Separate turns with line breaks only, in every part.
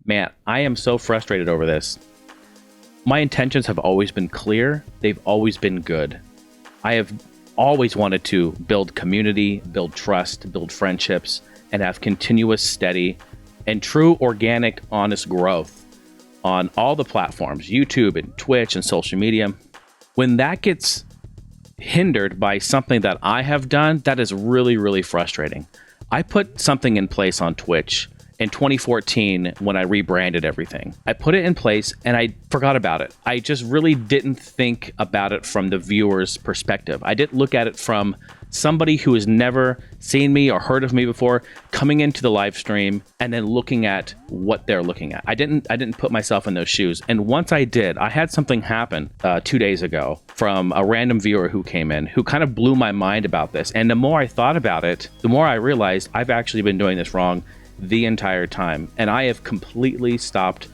Man, I am so frustrated over this. My intentions have always been clear. They've always been good. I have always wanted to build community, build trust, build friendships, and have continuous, steady, and true organic, honest growth on all the platforms, YouTube and Twitch and social media. When that gets hindered by something that I have done, that is really, really frustrating. I put something in place on Twitch in 2014 when I rebranded everything. I put it in place and I forgot about it. I just really didn't think about it from the viewer's perspective. I didn't look at it from somebody who has never seen me or heard of me before coming into the live stream and then looking at what they're looking at. I didn't put myself in those shoes. And once I did, I had something happen 2 days ago from a random viewer who came in who kind of blew my mind about this. And the more I thought about it, the more I realized I've actually been doing this wrong the entire time. And I have completely stopped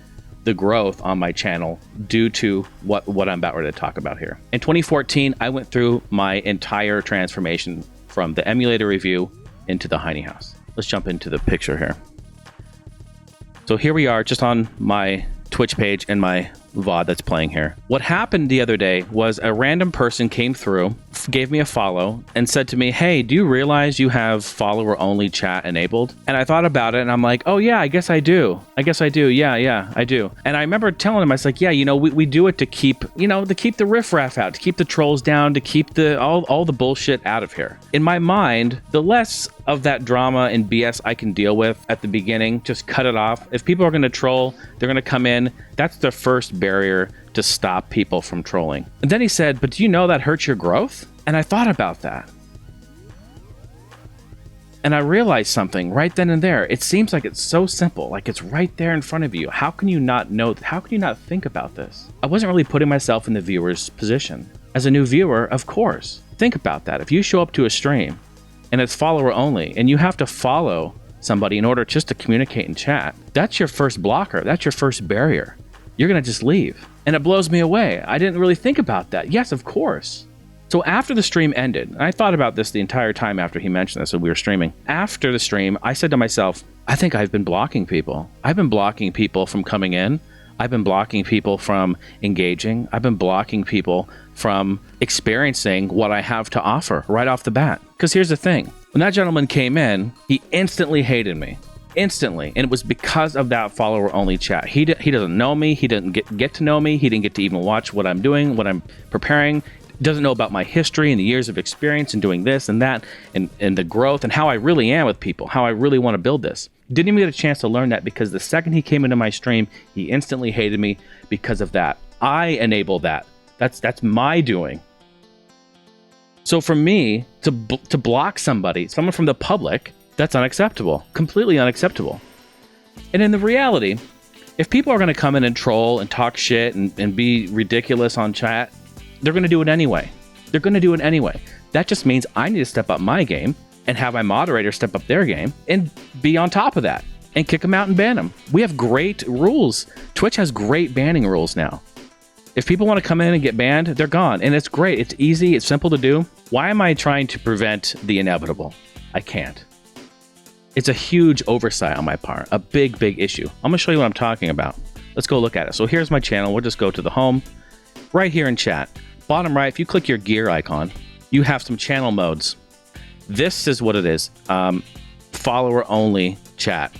the growth on my channel due to what I'm about ready to talk about here. In 2014, I went through my entire transformation from the emulator review into the Heine house. Let's jump into the picture here. So here we are just on my Twitch page and my VOD that's playing here. What happened the other day was a random person came through, gave me a follow, and said to me, "Hey, do you realize you have follower-only chat enabled?" And I thought about it, and I'm like, "Oh yeah, I guess I do. Yeah, I do." And I remember telling him, I was like, "Yeah, we do it to keep, to keep the riffraff out, to keep the trolls down, to keep the all the bullshit out of here." In my mind, the less of that drama and BS I can deal with at the beginning, just cut it off. If people are going to troll, they're going to come in. That's the first barrier to stop people from trolling. And then he said, "But do you know that hurts your growth?" And I thought about that. And I realized something right then and there. It seems like it's so simple, like it's right there in front of you. How can you not know? How can you not think about this? I wasn't really putting myself in the viewer's position. As a new viewer, of course, think about that. If you show up to a stream and it's follower only and you have to follow somebody in order just to communicate and chat, that's your first blocker. That's your first barrier. You're going to just leave. And it blows me away. I didn't really think about that. Yes, of course. So after the stream ended, and I thought about this the entire time after he mentioned this, so we were streaming. After the stream, I said to myself, I think I've been blocking people. I've been blocking people from coming in. I've been blocking people from engaging. I've been blocking people from experiencing what I have to offer right off the bat. Because here's the thing. When that gentleman came in, he instantly hated me. Instantly. And it was because of that follower-only chat. He doesn't know me. He didn't get to know me. He didn't get to even watch what I'm doing, what I'm preparing. Doesn't know about my history and the years of experience and doing this and that and the growth and how I really am with people, how I really want to build this. Didn't even get a chance to learn that because the second he came into my stream, he instantly hated me because of that. I enabled that. That's my doing. So for me to block someone from the public, that's unacceptable, completely unacceptable. And in the reality, if people are going to come in and troll and talk shit and be ridiculous on chat, they're going to do it anyway. They're going to do it anyway. That just means I need to step up my game and have my moderator step up their game and be on top of that and kick them out and ban them. We have great rules. Twitch has great banning rules now. If people want to come in and get banned, they're gone. And it's great. It's easy. It's simple to do. Why am I trying to prevent the inevitable? I can't. It's a huge oversight on my part. A big, big issue. I'm going to show you what I'm talking about. Let's go look at it. So here's my channel. We'll just go to the home. Right here in chat. Bottom right, if you click your gear icon, you have some channel modes. This is what it is. Follower only chat.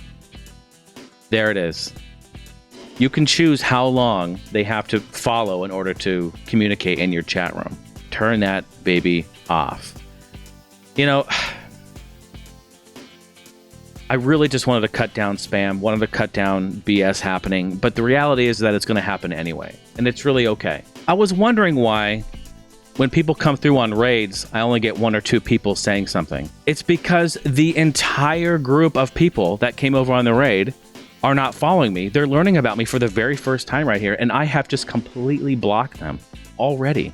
There it is. You can choose how long they have to follow in order to communicate in your chat room. Turn that baby off. I really just wanted to cut down spam, wanted to cut down BS happening, but the reality is that it's going to happen anyway, and it's really okay. I was wondering why, when people come through on raids, I only get 1 or 2 people saying something. It's because the entire group of people that came over on the raid are not following me. They're learning about me for the very first time right here, and I have just completely blocked them already.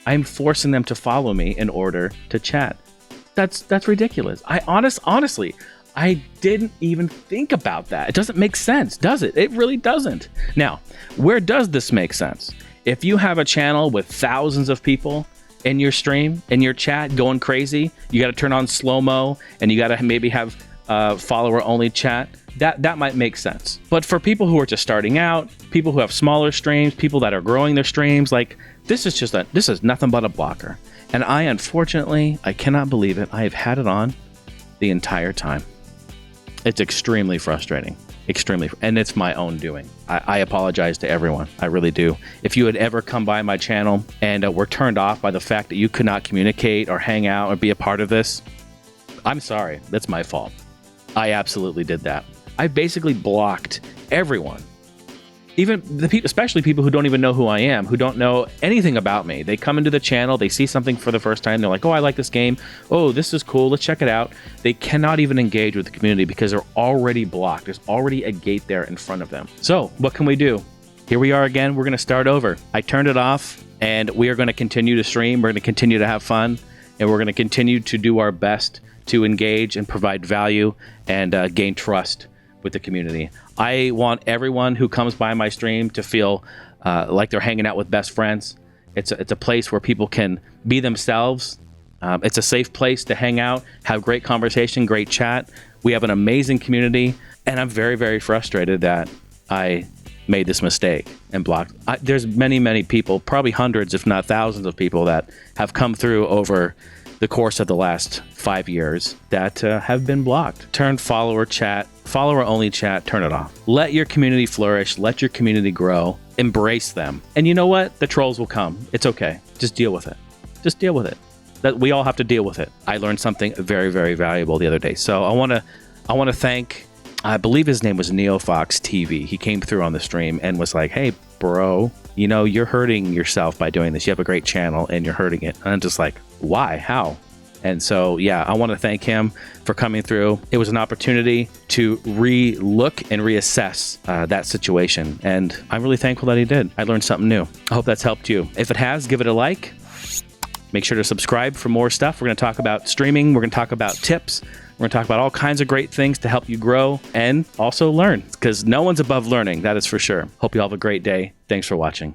I'm forcing them to follow me in order to chat. That's ridiculous. Honestly, I didn't even think about that. It doesn't make sense, does it? It really doesn't. Now, where does this make sense? If you have a channel with thousands of people in your stream, in your chat, going crazy, you got to turn on slow-mo, and you got to maybe have follower only chat, that might make sense. But for people who are just starting out, people who have smaller streams, people that are growing their streams, like this is nothing but a blocker. And unfortunately, I cannot believe it. I have had it on the entire time. It's extremely frustrating. And it's my own doing. I apologize to everyone. I really do. If you had ever come by my channel and were turned off by the fact that you could not communicate or hang out or be a part of this, I'm sorry. That's my fault. I absolutely did that. I basically blocked everyone. Even the people, especially people who don't even know who I am, who don't know anything about me. They come into the channel, they see something for the first time, they're like, oh, I like this game. Oh, this is cool, let's check it out. They cannot even engage with the community because they're already blocked. There's already a gate there in front of them. So what can we do? Here we are again, we're gonna start over. I turned it off and we are gonna continue to stream, we're gonna continue to have fun, and we're gonna continue to do our best to engage and provide value and gain trust with the community. I want everyone who comes by my stream to feel like they're hanging out with best friends. It's a place where people can be themselves. It's a safe place to hang out, have great conversation, great chat. We have an amazing community, and I'm very, very frustrated that I made this mistake and blocked. There's many, many people, probably hundreds, if not thousands of people that have come through over the course of the last 5 years that have been blocked. Turn follower only chat, turn it off. Let your community flourish, let your community grow, embrace them. And you know what? The trolls will come. It's okay. Just deal with it. Just deal with it. That we all have to deal with it. I learned something very, very valuable the other day. So I want to thank, I believe his name was NeoFox TV. He came through on the stream and was like, hey, bro, you know, you're hurting yourself by doing this. You have a great channel and you're hurting it. And I'm just like, why? How? And so, yeah, I want to thank him for coming through. It was an opportunity to re-look and reassess that situation. And I'm really thankful that he did. I learned something new. I hope that's helped you. If it has, give it a like. Make sure to subscribe for more stuff. We're going to talk about streaming. We're going to talk about tips. We're going to talk about all kinds of great things to help you grow and also learn, because no one's above learning. That is for sure. Hope you all have a great day. Thanks for watching.